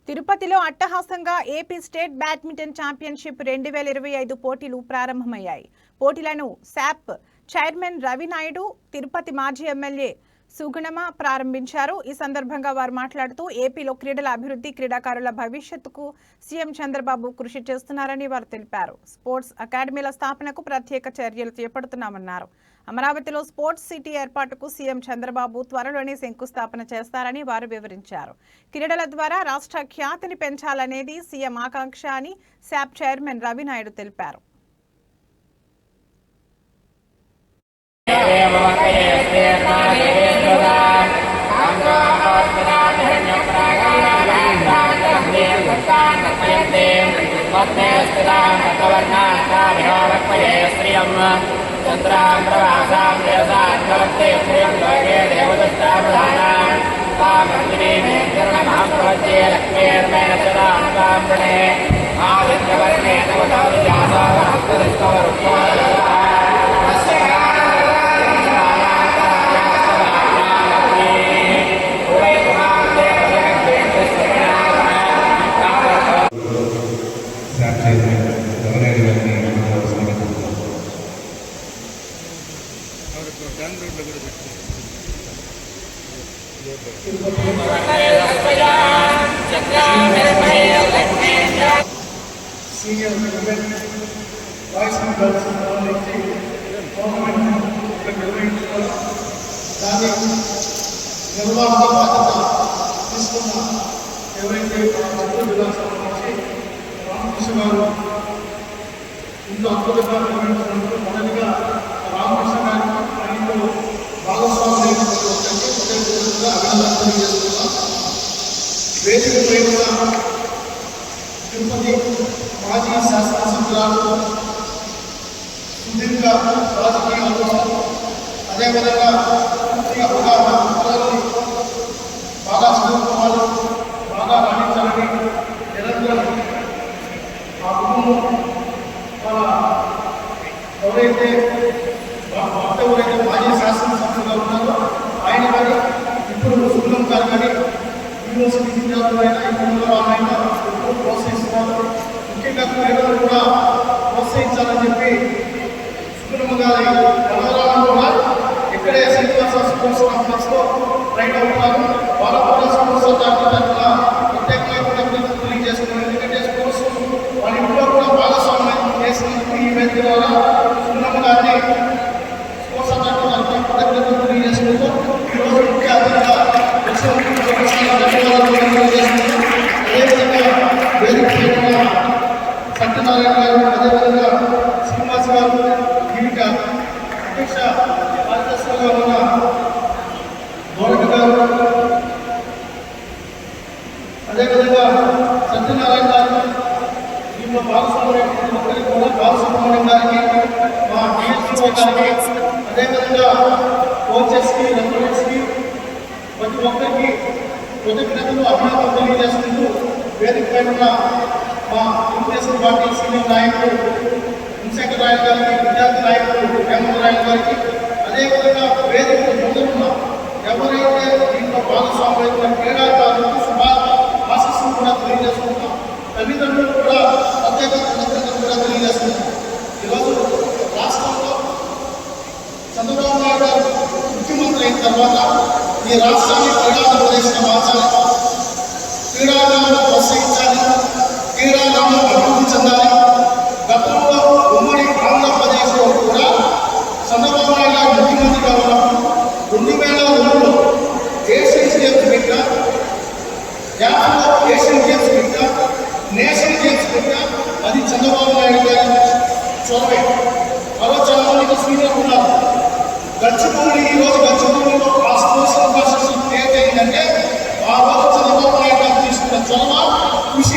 తిరుపతిలో అట్టహాసంగా AP state badminton championship 2025 పోటీలు ప్రారంభమయ్యాయి. పోటీలను శాప్ చైర్మన్ రవి నాయుడు, తిరుపతి మాజీ ఎమ్మెల్యే సుగుణమ ప్రారంభించారు. ఈ సందర్భంగా వారు మాట్లాడుతూ ఏపీలో క్రీడల అభివృద్ధి, క్రీడాకారుల భవిష్యత్తుకు సీఎం చంద్రబాబు కృషి చేస్తున్నారని వారు తెలిపారు. స్పోర్ట్స్ అకాడమీల స్థాపనకు ప్రత్యేక చర్యలు చేపడుతున్నామన్నారు. అమరావతిలో స్పోర్ట్స్ సిటీ ఏర్పాటుకు సీఎం చంద్రబాబు త్వరలోనే శంకుస్థాపన చేస్తారని వారు వివరించారు. క్రీడల ద్వారా రాష్ట్ర ఖ్యాతిని పెంచాలనేది సీఎం ఆకాంక్ష అని శాప్ చైర్మన్ రవి నాయుడు తెలిపారు. Senior women, boys and girls, tournament నిర్వహించుకోవాలి. దాని నిర్వహణ బాధ్యత తీసుకున్న ఎవరైతే చిత్తూరు జిల్లాకు సంబంధించి రామకృష్ణ గారు ఇంట్లో అద్భుతంగా నిర్వహించినందుకు మొదటిగా రామకృష్ణ గారికి ఆయనతో భాగస్వామి అభినందనలు తెలియజేస్తున్నాం. వేదిక పైన తిరుపతి మాజీ శాసనసభ్యురాలు, సుదీర్ఘ రాజకీయ అనుభవం, అదేవిధంగా పూర్తిగా పిల్లల్ని బాగా చదువుకోవాలి, బాగా రాణించాలని నిరంతరం ఆ కుటుంబం ఎవరైతే మాజీ శాసనసభ్యులుగా ఉన్నారో ఆయన కానీ ఇప్పుడు సుగుణం గారు కానీ యూనివర్సిటీ విద్యార్థులు అయినా ఇప్పుడు ఆయన ఎప్పుడు ప్రోత్సహిస్తున్నారు. ముఖ్యంగా క్రీడలు కూడా ప్రోత్సహించాలని చెప్పి సుగుణమ్మ గారి మనవరాలను కూడా ఇక్కడే శ్రీనివాస స్పోర్ట్స్ కాంప్లెక్స్ లో ట్రైన్ అవుతున్నారు. వాళ్ళ కూడా స్పోర్ట్స్ తరఫున ప్రత్యేకంగా తెలియజేస్తున్నారు. ఎందుకంటే స్పోర్ట్స్ వాళ్ళ ఇంట్లో కూడా భాగస్వామ్యం చేసినందుకు ఈ వేదిక ద్వారా సుగుణమ్మ గారిని స్పోర్ట్స్ తరఫున ప్రత్యేకంగా తెలియజేసుకుంటూ ఈరోజు ముఖ్య అతిథిగా అదేవిధంగా వేదిక సత్యనారాయణ గారు, అదేవిధంగా శ్రీనివాస్ గారు, దీనికి అధ్యక్ష కార్యదర్శులుగా ఉన్న గౌరవ్ గారు, అదేవిధంగా సత్యనారాయణ గారు, దీంట్లో బాలసుబ్రహ్మణ్యం ఒక్కరికి కూడా బాలసుబ్రహ్మణ్యం గారికి, మా డిఎస్ఓ గారికి, అదేవిధంగా కోచెస్కి, రెఫరీస్కి ప్రతి ఒక్కరికి కృతజ్ఞతలు అభినందనలు తెలియజేసుకుంటూ వేదిక పై ఉన్న మా తెలుగుదేశం పార్టీ సీనియర్ నాయకులు చంద్రశేఖర్ రాయల్ గారికి, విద్యార్థి నాయకులు హేమంత్ రాయల్ గారికి, అదేవిధంగా వేదిక ముందున్న ఎవరైతే దీంట్లో భాగస్వామ్యం క్రీడాకారులకు ఆశీస్సులు కూడా తెలియజేసుకుంటాం. తల్లిదండ్రులు కూడా ప్రత్యేక కృతజ్ఞతలు కూడా తెలియజేసుకుంటాం. ఈరోజు రాష్ట్రంలో చంద్రబాబు నాయుడు గారు ముఖ్యమంత్రి అయిన తర్వాత ఈ రాష్ట్రాన్ని క్రీడాప్రదేశంగా మార్చాలి, క్రీడాకారులను ప్రోత్సహించాలి, క్రీడాకారులను అభివృద్ధి చెందాలి. గతంలో ఉమ్మడి ఆంధ్రప్రదేశ్లో కూడా చంద్రబాబు నాయుడు గారు ముఖ్యమంత్రిగా ఉన్నప్పుడు 2002లో ఏషియన్ గేమ్స్ పెట్టా, 50లో ఏషియన్ గేమ్స్ పెట్టా, నేషనల్ గేమ్స్ పెట్టా. అది చంద్రబాబు నాయుడు గారి చొరవే. మరో చాలా మంది సీనియర్ ఉన్నారు. గచ్చిబౌలి ఈరోజు గచ్చిబౌలిలో ఆ స్పోర్ట్స్ ఇన్ఫ్రాస్ట్రక్చర్ క్రియేట్ అయిందంటే ఆ రోజు చంద్రబాబు నాయుడు గారు తీసుకున్న చొరవ, కృషి